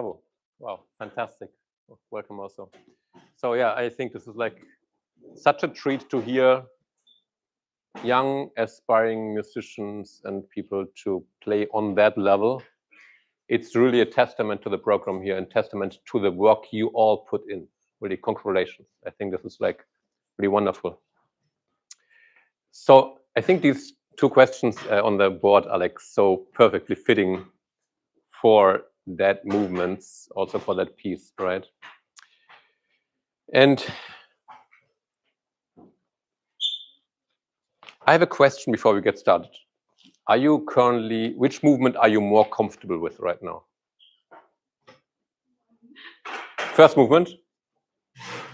bravo. Wow, fantastic. Welcome also. So yeah, I think this is like such a treat to hear young aspiring musicians and people to play on that level. It's really a testament to the program here and testament to the work you all put in. Really, congratulations. I think this is like really wonderful. So I think these two questions on the board are like so perfectly fitting for that movements, also for that piece, right? And I have a question before we get started. Are you currently, which movement are you more comfortable with right now? First movement?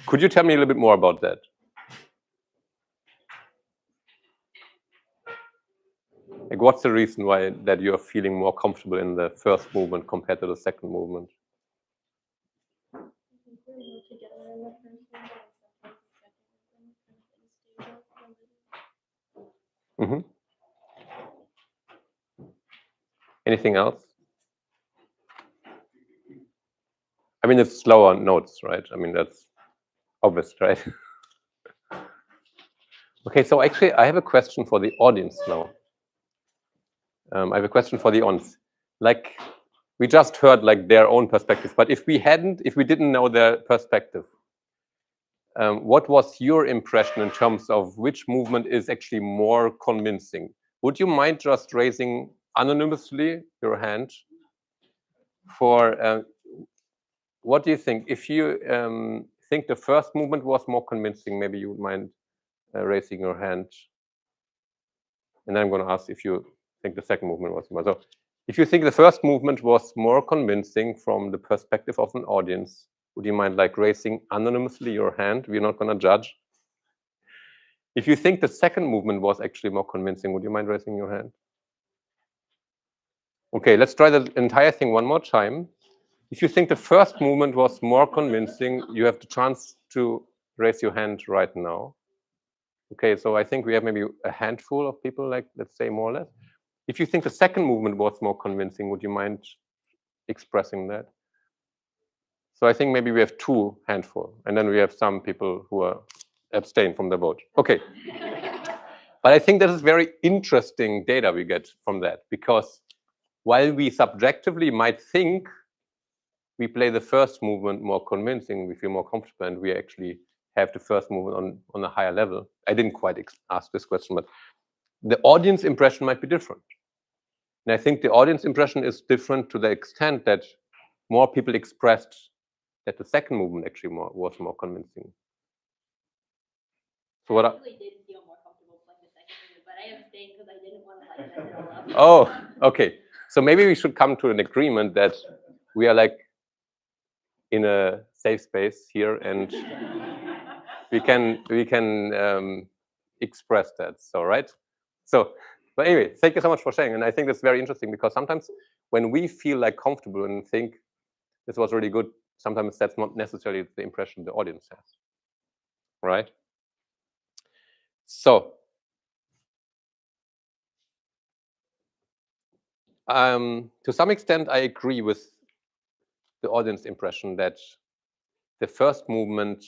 Could you tell me a little bit more about that? Like, what's the reason why that you're feeling more comfortable in the first movement compared to the second movement? Mm-hmm. Anything else? I mean, it's slower notes, right? I mean, that's obvious, right? Okay, so actually, I have a question for the audience now. I have a question for the audience. Like, we just heard like their own perspective, but if we didn't know their perspective, what was your impression in terms of which movement is actually more convincing? Would you mind just raising anonymously your hand for what do you think? If you think the first movement was more convincing, maybe you would mind raising your hand. And then I'm going to ask if you think the second movement was more. So if you think the first movement was more convincing from the perspective of an audience, would you mind like raising anonymously your hand? We're not going to judge. If you think the second movement was actually more convincing, would you mind raising your hand? Okay, let's try the entire thing one more time. If you think the first movement was more convincing, you have the chance to raise your hand right now. Okay, so I think we have maybe a handful of people, like, let's say more or less. If you think the second movement was more convincing, would you mind expressing that? So I think maybe we have two handful, and then we have some people who are abstain from the vote. Okay. But I think this is very interesting data we get from that, because while we subjectively might think we play the first movement more convincing, we feel more comfortable, and we actually have the first movement on a higher level. I didn't quite ask this question, but the audience impression might be different. And I think the audience impression is different to the extent that more people expressed that the second movement actually was more convincing. So what? I did feel more comfortable playing the second movement, but I abstained because I didn't want to like mess it all up. Oh, okay. So maybe we should come to an agreement that we are like in a safe space here, and we can express that. So right. So, but anyway, thank you so much for sharing, and I think that's very interesting, because sometimes when we feel like comfortable and think this was really good, sometimes that's not necessarily the impression the audience has, right? So, to some extent, I agree with the audience impression that the first movement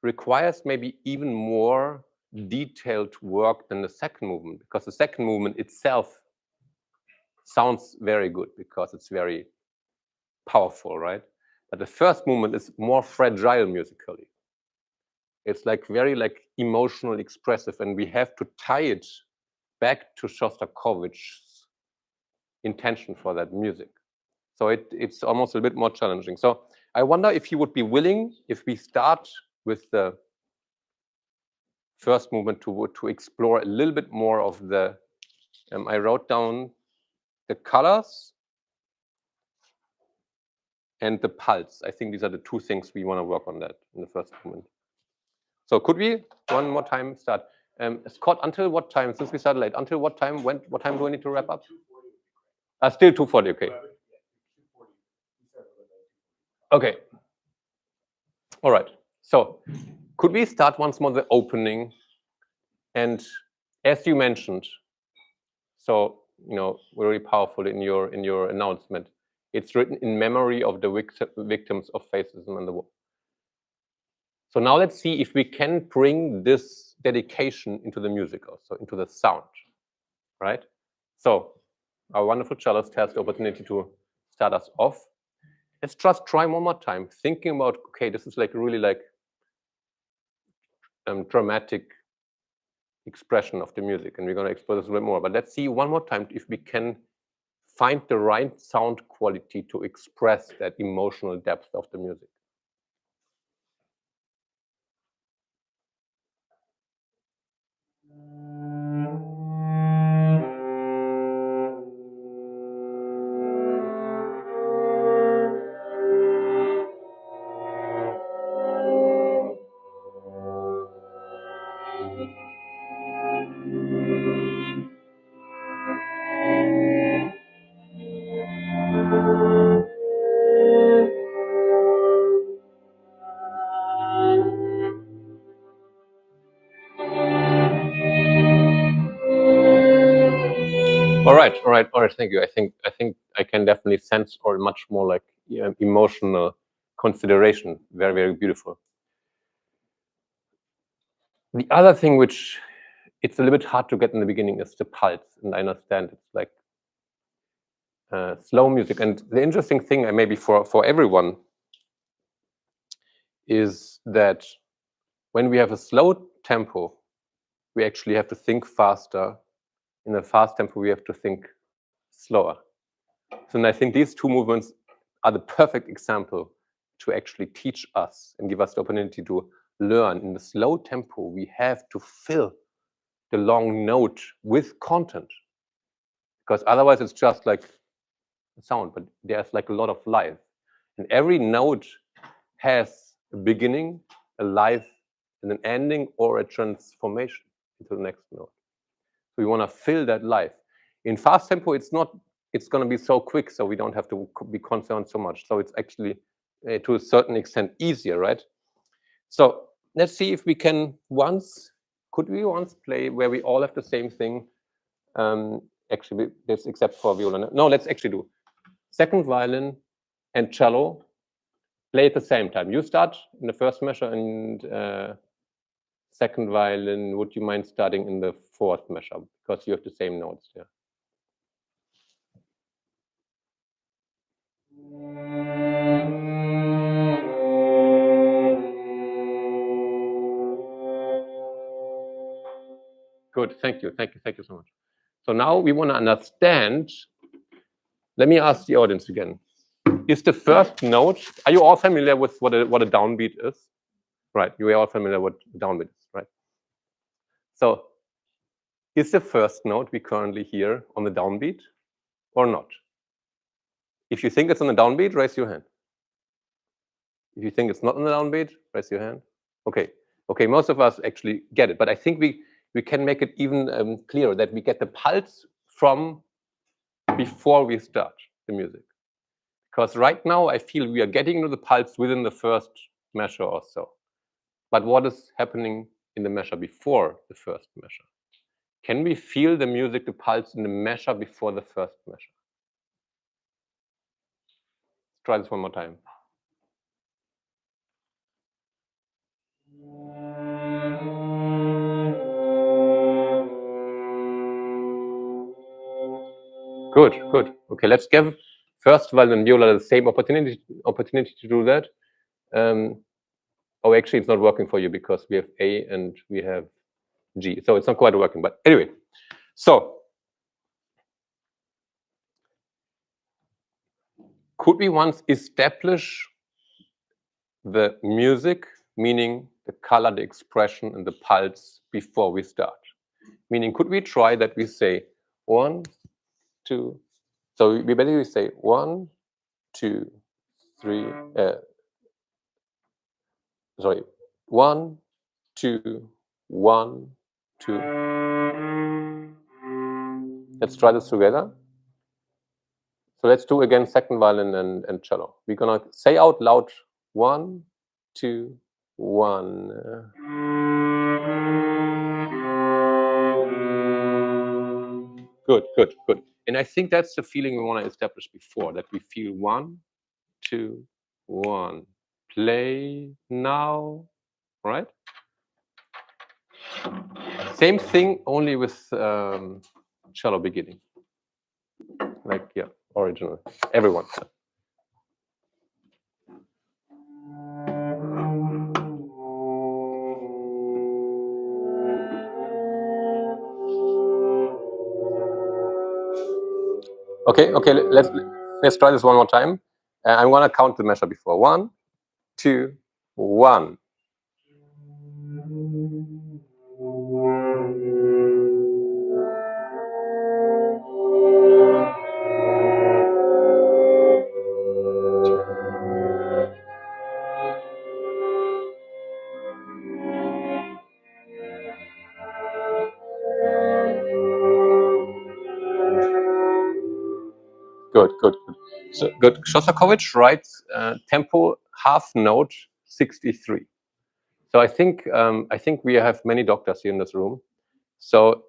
requires maybe even more detailed work than the second movement, because the second movement itself sounds very good because it's very powerful, right? But the first movement is more fragile musically. It's like very like emotional, expressive, and we have to tie it back to Shostakovich's intention for that music. So it's almost a bit more challenging. So I wonder if you would be willing, if we start with the first movement, to explore a little bit more of the, I wrote down the colors and the pulse. I think these are the two things we want to work on that in the first movement. So could we one more time start? Scott, until what time? Since we started late, until what time? What time do we need to wrap up? Still 2:40. Okay. Okay. All right. So could we start once more the opening? And as you mentioned, so very powerful in your announcement, It's written in memory of the victims of fascism in the war. So now let's see if we can bring this dedication into the music also, into the sound, right? So our wonderful cellist has the opportunity to start us off. Let's just try one more time, thinking about, okay, this is like really like dramatic expression of the music, and we're going to explore this a little bit more. But let's see one more time if we can find the right sound quality to express that emotional depth of the music. All right. Thank you. I think I can definitely sense or much more like emotional consideration. Very, very beautiful. The other thing which it's a little bit hard to get in the beginning is the pulse, and I understand it's like slow music. And the interesting thing, and maybe for everyone, is that when we have a slow tempo, we actually have to think faster. In a fast tempo, we have to think slower. So, and I think these two movements are the perfect example to actually teach us and give us the opportunity to learn. In the slow tempo, we have to fill the long note with content, because otherwise it's just like a sound, but there's like a lot of life. And every note has a beginning, a life, and an ending or a transformation into the next note. So we want to fill that life. In fast tempo, it's going to be so quick, so we don't have to be concerned so much. So it's actually, to a certain extent, easier, right? So let's see if we can could we once play where we all have the same thing? Actually, this except for viola. No, let's actually do second violin and cello play at the same time. You start in the first measure, and second violin, would you mind starting in the fourth measure? Because you have the same notes there. Good, thank you so much. So now we want to understand. Let me ask the audience again. Is the first note, are you all familiar with what a downbeat is? Right, you are all familiar with downbeat is, right? So is the first note we currently hear on the downbeat or not? If you think it's on the downbeat, raise your hand. If you think it's not on the downbeat, raise your hand. Okay, most of us actually get it, but I think we can make it even clearer that we get the pulse from before we start the music. Because right now I feel we are getting into the pulse within the first measure or so. But what is happening in the measure before the first measure? Can we feel the music, the pulse in the measure before the first measure? Let's try this one more time. Good. Okay, let's give first violin and viola the same opportunity to do that. Oh, actually, it's not working for you because we have A and we have G, so it's not quite working. But anyway, so could we once establish the music, meaning the color, the expression, and the pulse before we start? Meaning, could we try that we say 1, 2, so we basically say 1, 2, 3, sorry, 1, 2, 1, 2. Let's try this together. So let's do again second violin and cello. We're gonna say out loud 1, 2, 1. Good. And I think that's the feeling we want to establish before, that we feel 1, 2, 1. Play now, right? Same thing, only with cello beginning. Like, yeah, original. Everyone. Okay, let's try this one more time. I'm gonna count the measure before. 1, 2, 1. Good, good, good. So good. Shostakovich writes tempo half note 63. So I think we have many doctors here in this room. So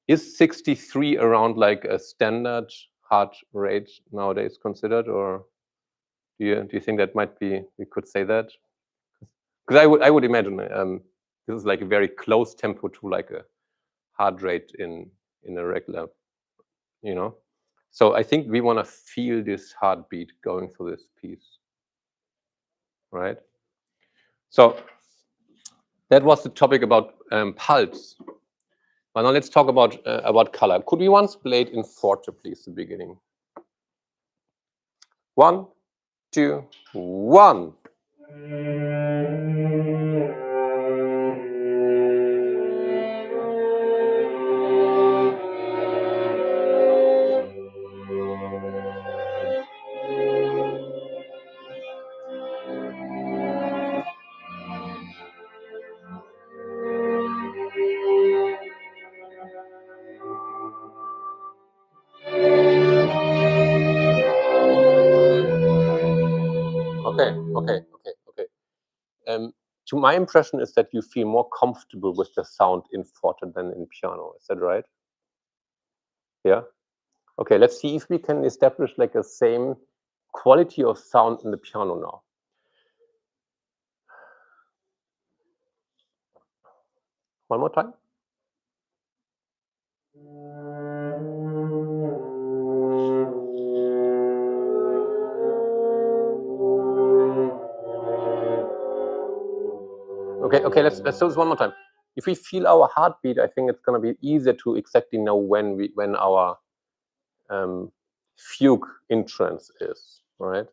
is 63 around like a standard heart rate nowadays considered, or do you think that might be, we could say that? Because I would imagine this is like a very close tempo to like a heart rate in a regular, you know. So I think we want to feel this heartbeat going through this piece, right? So that was the topic about pulse. But now let's talk about color. Could we once play it in forte, please, the beginning? 1, 2, 1. Okay. To my impression is that you feel more comfortable with the sound in forte than in piano. Is that right? Yeah. Okay. Let's see if we can establish like a same quality of sound in the piano now. One more time. Okay, let's do this one more time. If we feel our heartbeat, I think it's going to be easier to exactly know when our fugue entrance is, right?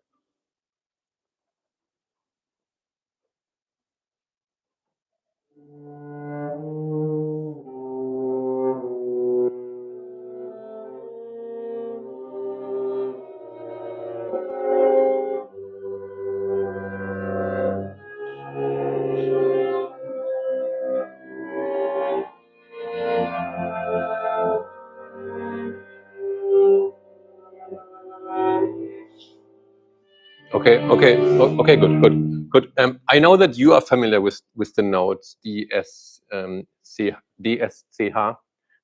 Okay, good. I know that you are familiar with the notes D, S, C, D, S, C, H,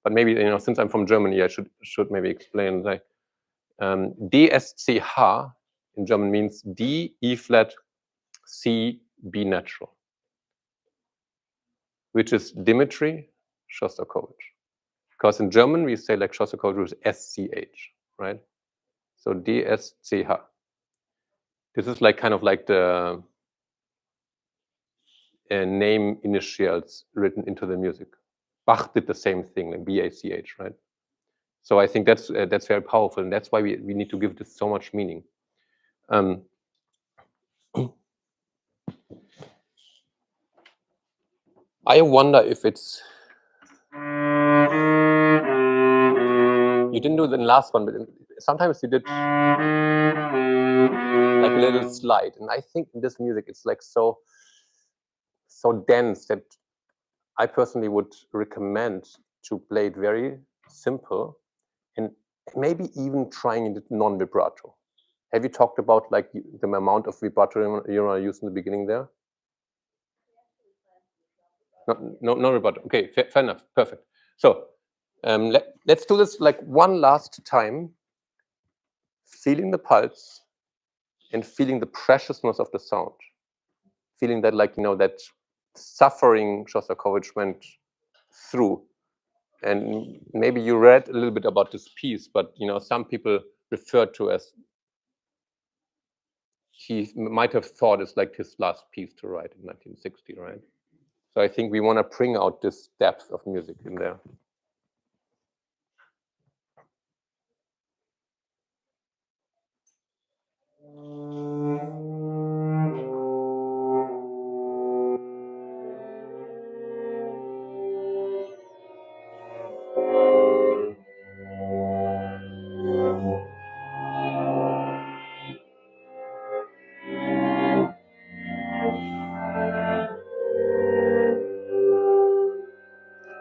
but maybe, you know, since I'm from Germany, I should maybe explain, like D, S, C, H in German means D, E flat, C, B natural, which is Dimitri Shostakovich. Because in German we say like Shostakovich is SCH, right? So D, S, C, H. This is like kind of like the name initials written into the music. Bach did the same thing, like BACH, right? So I think that's very powerful, and that's why we need to give this so much meaning. I wonder if it's, you didn't do the last one, but sometimes you did like a little slide, and I think in this music it's like so dense that I personally would recommend to play it very simple and maybe even trying it non-vibrato. Have you talked about like the amount of vibrato you're gonna use in the beginning there? No vibrato. Okay, fair enough. Perfect. So Let's do this like one last time, feeling the pulse and feeling the preciousness of the sound. Feeling that, like, you know, that suffering Shostakovich went through. And maybe you read a little bit about this piece, but, you know, some people refer to as he might have thought it's like his last piece to write in 1960, right? So I think we want to bring out this depth of music in there.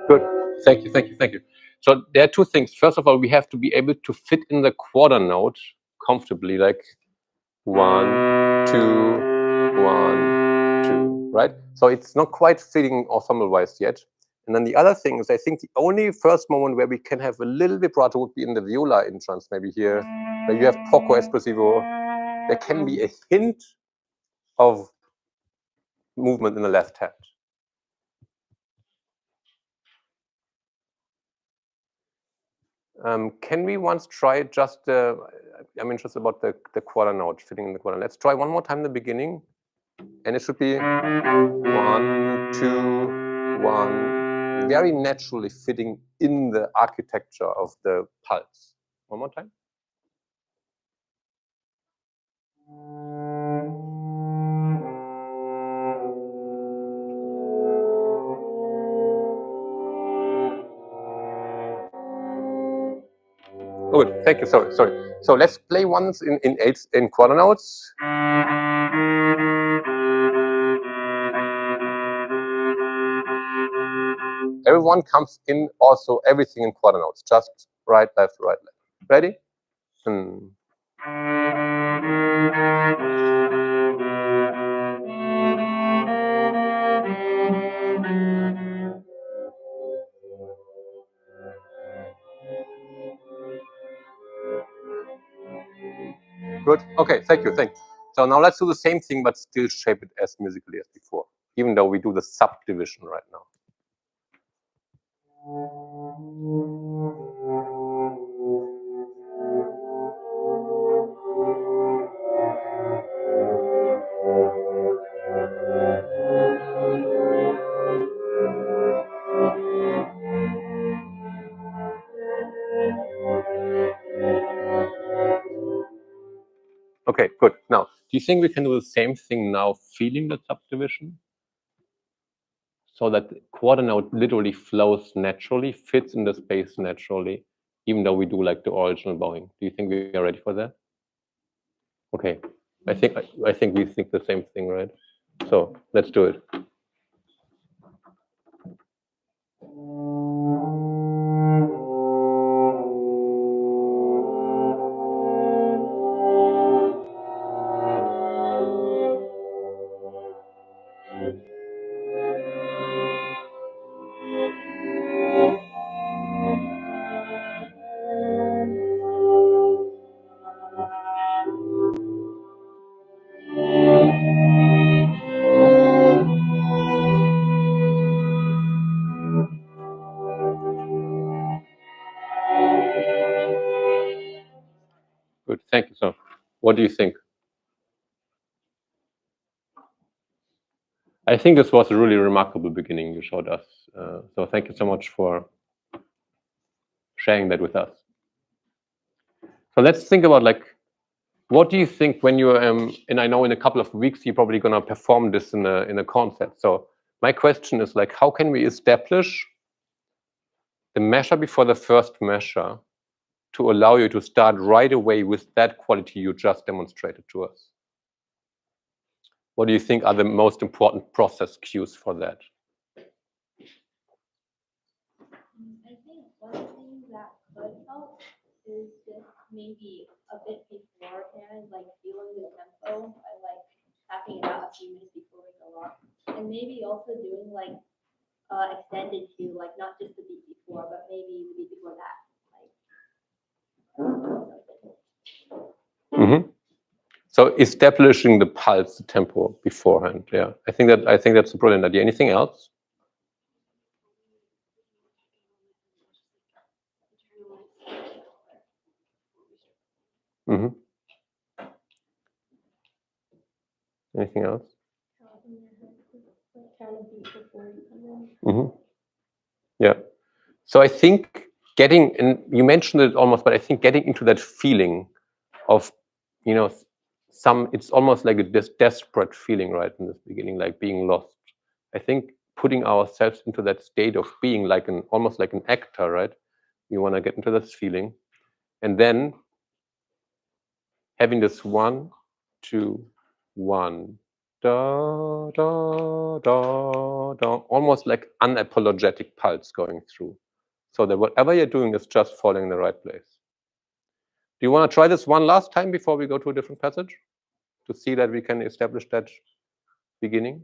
Good. Thank you, thank you, thank you. So there are two things. First of all, we have to be able to fit in the quarter note comfortably, like 1, 2, 1, 2, right? So it's not quite fitting ensemble-wise yet. And then the other thing is, I think the only first moment where we can have a little vibrato would be in the viola entrance, maybe here, where you have poco espressivo. There can be a hint of movement in the left hand. Can we once try just I'm interested about the quarter note, fitting in the quarter. Let's try one more time in the beginning. And it should be 1, 2, 1, very naturally fitting in the architecture of the pulse. One more time. Oh, good. Thank you. Sorry. So let's play once in eighths in quarter notes. Everyone comes in also everything in quarter notes. Just right, left, right, left. Ready? Good. Okay. Thank you. Thank you. So now let's do the same thing, but still shape it as musically as before, even though we do the subdivision right now. Okay, good. Now, do you think we can do the same thing now, feeling the subdivision? So that the quarter note literally flows naturally, fits in the space naturally, even though we do like the original bowing. Do you think we are ready for that? Okay, I think we think the same thing, right? So let's do it. Good, thank you. So, what do you think? I think this was a really remarkable beginning you showed us. So thank you so much for sharing that with us. So let's think about, like, what do you think when you're, and I know in a couple of weeks you're probably gonna perform this in a concert. So my question is, like, how can we establish the measure before the first measure to allow you to start right away with that quality you just demonstrated to us? What do you think are the most important process cues for that? I think one thing that could help is just maybe a bit beforehand, like feeling the tempo. I like tapping it out a few minutes before we go on. And maybe also doing like extended cue, like not just the beat before, but maybe the beat Mm-hmm. So establishing the pulse, the tempo beforehand. Yeah, I think that's a brilliant idea. Anything else? Mm-hmm. Anything else? Mm-hmm. Yeah. So I think getting, and you mentioned it almost, but I think getting into that feeling of, you know, it's almost like a desperate feeling right in this beginning, like being lost. I think putting ourselves into that state of being like almost like an actor, right? We want to get into this feeling, and then having this 1, 2, 1, da da da da, almost like unapologetic pulse going through, so that whatever you're doing is just falling in the right place. Do you want to try this one last time before we go to a different passage to see that we can establish that beginning?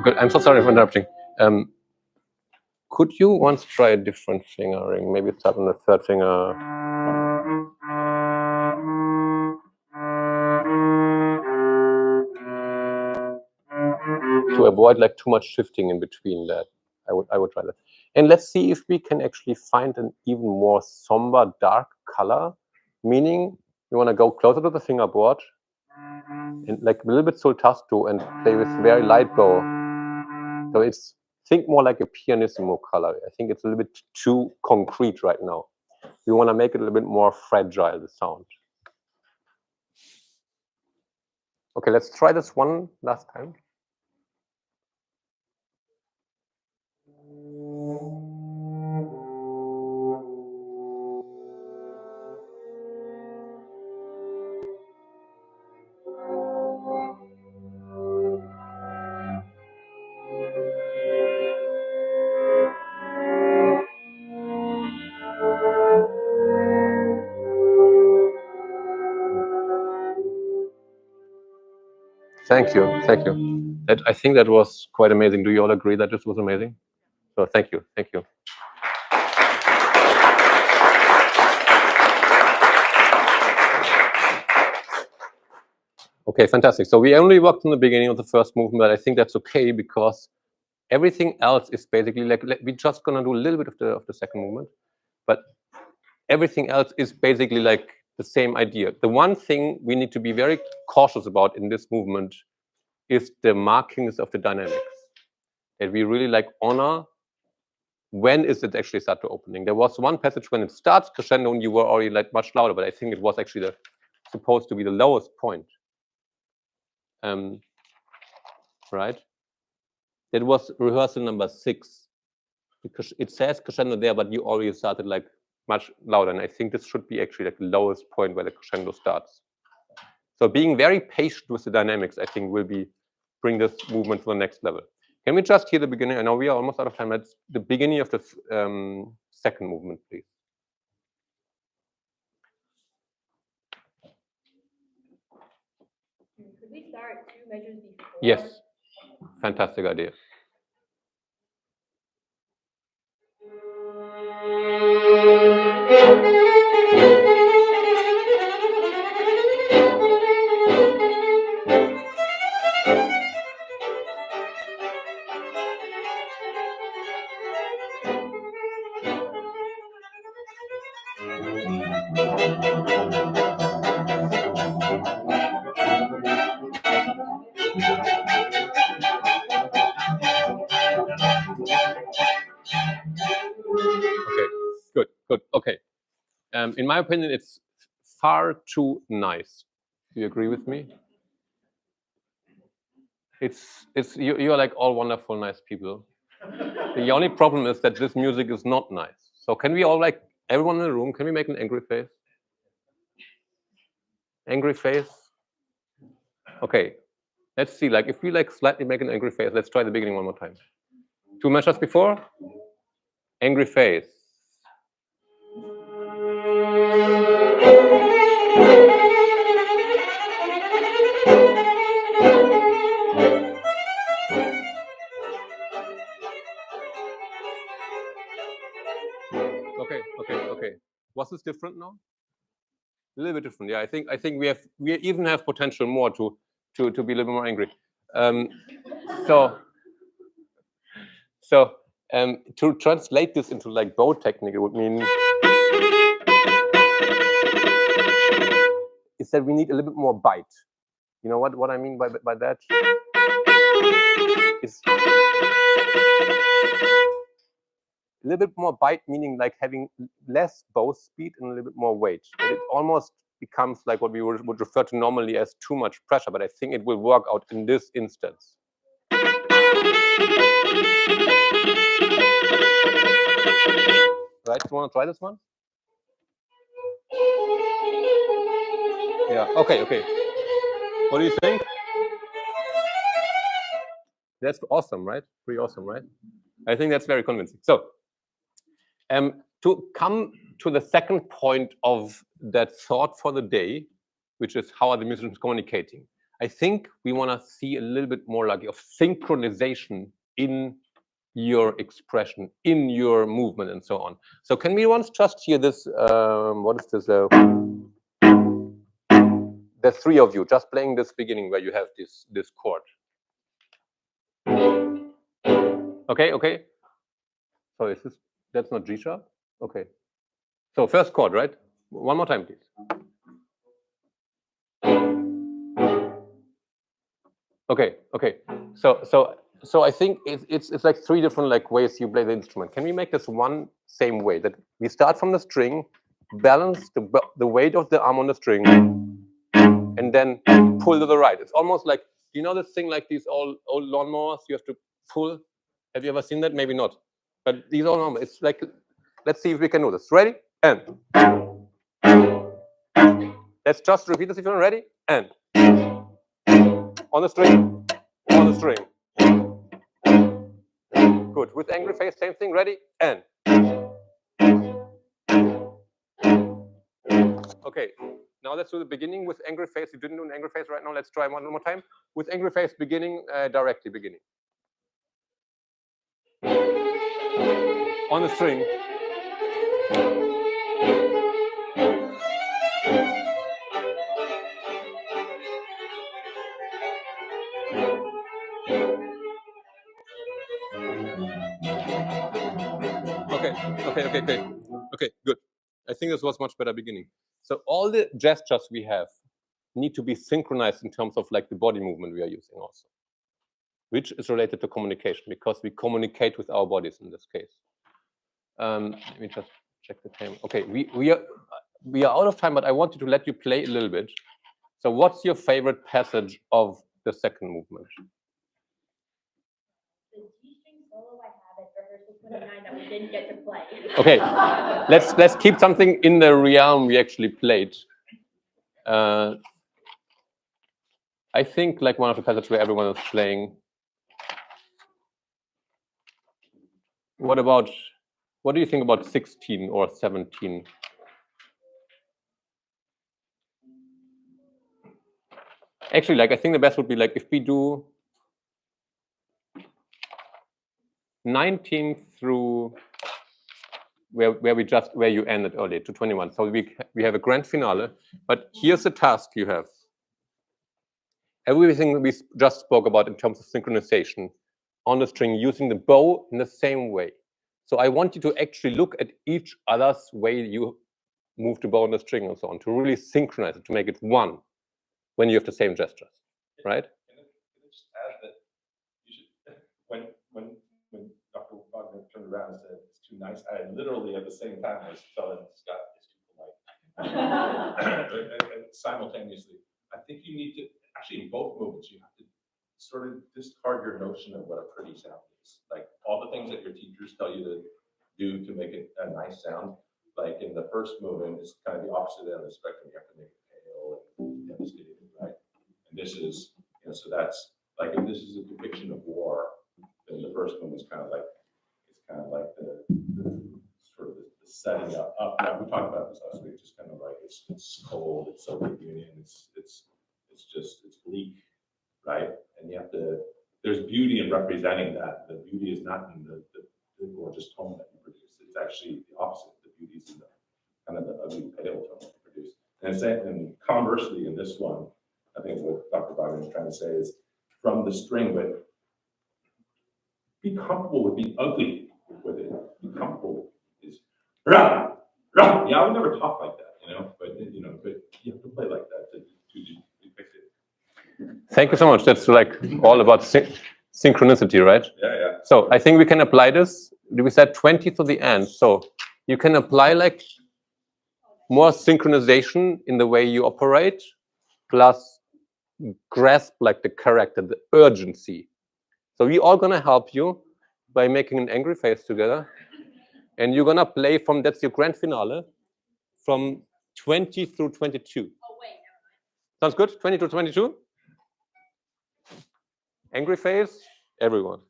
Good. I'm so sorry for interrupting. Could you once try a different fingering? Maybe start on the third finger. To avoid like too much shifting in between that, I would try that. And let's see if we can actually find an even more somber, dark color. Meaning, you want to go closer to the fingerboard and like a little bit sul-tasto and play with very light bow. So think more like a pianissimo color. I think it's a little bit too concrete right now. We want to make it a little bit more fragile, the sound. Okay, let's try this one last time. Thank you. I think that was quite amazing. Do you all agree that this was amazing? So thank you. Okay, fantastic. So we only worked in the beginning of the first movement, but I think that's okay because everything else is basically like we're just gonna do a little bit of the second movement, but everything else is basically like the same idea. The one thing we need to be very cautious about in this movement is the markings of the dynamics. That we really like honor when is it actually start to opening. There was one passage when it starts crescendo and you were already like much louder, but I think it was actually supposed to be the lowest point. Right? That was rehearsal number 6. Because it says crescendo there, but you already started like much louder. And I think this should be actually like the lowest point where the crescendo starts. So being very patient with the dynamics, I think, will bring this movement to the next level. Can we just hear the beginning? I know we are almost out of time. That's the beginning of the second movement, please. Could we start 2 measures before? Yes. Fantastic idea. Okay, good. Okay. In my opinion, it's far too nice. Do you agree with me? You're like all wonderful, nice people. The only problem is that this music is not nice. So can we all, like, everyone in the room, can we make an angry face? Angry face? Okay. Let's see, like, if we like slightly make an angry face, let's try the beginning one more time. 2 measures before. Angry face. different now? A little bit different. Yeah, I think we even have potential more to be a little bit more angry. To translate this into like bow technique, it would mean is that we need a little bit more bite. You know what I mean by that? Is a little bit more bite, meaning like having less bow speed and a little bit more weight. But it almost becomes like what we would refer to normally as too much pressure, but I think it will work out in this instance. Right? You want to try this one? Yeah. Okay. What do you think? That's awesome, right? Pretty awesome, right? I think that's very convincing. So, to come to the second point of that thought for the day, which is how are the musicians communicating? I think we want to see a little bit more like of synchronization in your expression, in your movement, and so on. So, can we once just hear this? What is this? The three of you just playing this beginning where you have this chord. Okay. So is this? That's not G sharp. Okay. So first chord, right? One more time, please. Okay. So I think it's like three different like ways you play the instrument. Can we make this one same way that we start from the string, balance the weight of the arm on the string, and then pull to the right? It's almost like, you know, this thing like these old lawnmowers. You have to pull. Have you ever seen that? Maybe not. But these are normal. It's like, let's see if we can do this. Ready? And. Let's just repeat this if you're ready. And. On the string. On the string. Good. With angry face, same thing. Ready? And. Okay. Now let's do the beginning with angry face. You didn't do an angry face right now. Let's try one more time. With angry face, beginning, directly beginning. On the string. Okay, good. I think this was much better beginning. So all the gestures we have need to be synchronized in terms of like the body movement we are using also, which is related to communication because we communicate with our bodies in this case. Let me just check the time. Okay, we are out of time, but I wanted to let you play a little bit. So what's your favorite passage of the second movement? The G-string solo I have at rehearsal 29 that we didn't get to play. Okay, let's keep something in the realm we actually played. I think like one of the passages where everyone is playing. What do you think about 16 or 17? Actually, like I think the best would be like if we do 19 through where you ended earlier to 21. So we have a grand finale, but here's the task you have. Everything we just spoke about in terms of synchronization on the string, using the bow in the same way. So I want you to actually look at each other's way you move the bow on the string and so on, to really synchronize it, to make it one when you have the same gestures, right? Can I just add that you should, when Dr. Wagner turned around and said, it's too nice, I literally at the same time was telling Scott, it's too polite. Simultaneously, I think you need to, actually in both movements, you have to sort of discard your notion of what a pretty sound is. Like all the things that your teachers tell you to do to make it a nice sound. Like in the first movement, it's kind of the opposite end of the spectrum. You have to make it pale and devastating, right? And this is, so that's like, if this is a depiction of war, then the first one is kind of like, it's kind of like the sort of the setting up. Now, we talked about this last week, just kind of like, it's cold, it's Soviet Union, it's bleak, right? And you have to, there's beauty in representing that. The beauty is not in the gorgeous tone that you produce. It's actually the opposite. The beauty is in the kind of the ugly pale tone to produce. And conversely, in this one, I think what Dr. Wagner is trying to say is from the string, but be comfortable with being ugly with it. Be comfortable is rah, rah. Yeah, I would never talk like that, but you have to play like that to depict it. Thank you so much. That's like all about synchronicity, right? Yeah, yeah. So I think we can apply this. We said 20 to the end. So you can apply like more synchronization in the way you operate, plus grasp like the character, the urgency. So we're all gonna help you by making an angry face together. And you're gonna play from, that's your grand finale, from 20 through 22. Oh, wait, never mind. Sounds good? 20 to 22? Angry face, everyone.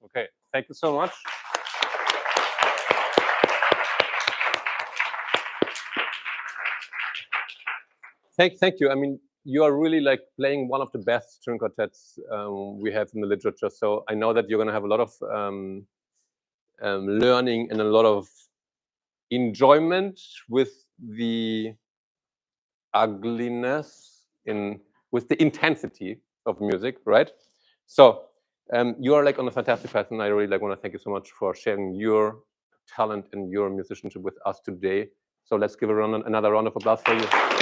Okay, thank you so much. Thank you. I mean, you are really like playing one of the best string quartets we have in the literature. So I know that you're going to have a lot of learning and a lot of enjoyment with the ugliness with the intensity of music, right? So you are like on a fantastic path, and I really like want to thank you so much for sharing your talent and your musicianship with us today. So let's give another round of applause for you.